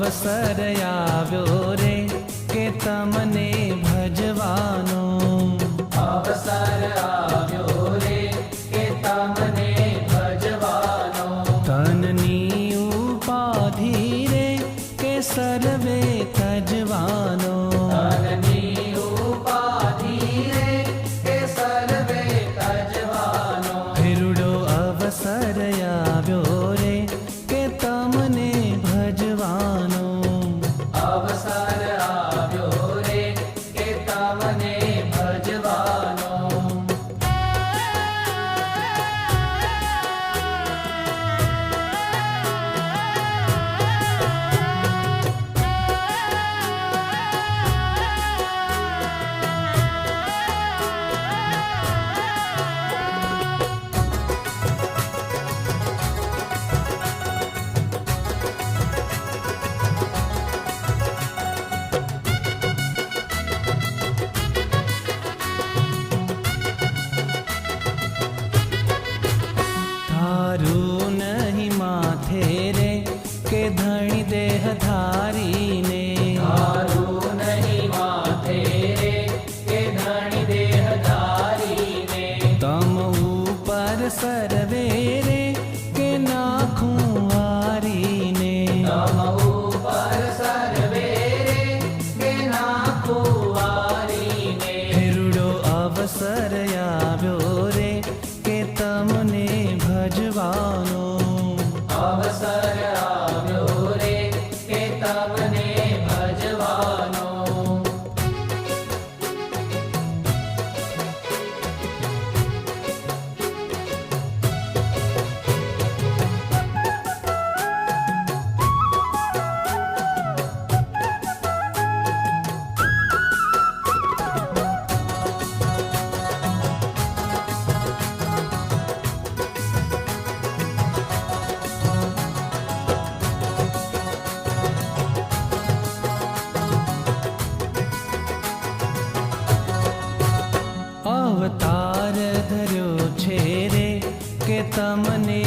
અવસર આવ્યો રે કે તમને ભજવાનો, અવસર આવ્યો રે કે તમને ભજવાનો, તનની ઉપાધિ રે કે સર્વે તજવાનો, તનની ઉપાધિ રે કે સર્વે તજવાનો, ફિરડો અવસર આવ્યો રે કે તમને ભજવાનો, અવસર આવ્યો રે કે તમને ભજવાનો, થારું નહીં માથે રે કે ધણી દેહ ધારીને, તારું નહીં માથે રે કે ધણી દેહ ધારીને, તમ ઉપર સર્વે રે કે નાખું વારીને, તમ ઉપર સર્વે રે કે નાખો વારીને, ફિરડો અવસર આવ્યો રે કે તમને ભજવાનો, અવસર આવ્યો રે કે તમને ભજવાનો, અવતાર ધર્યો છે રે કે તમને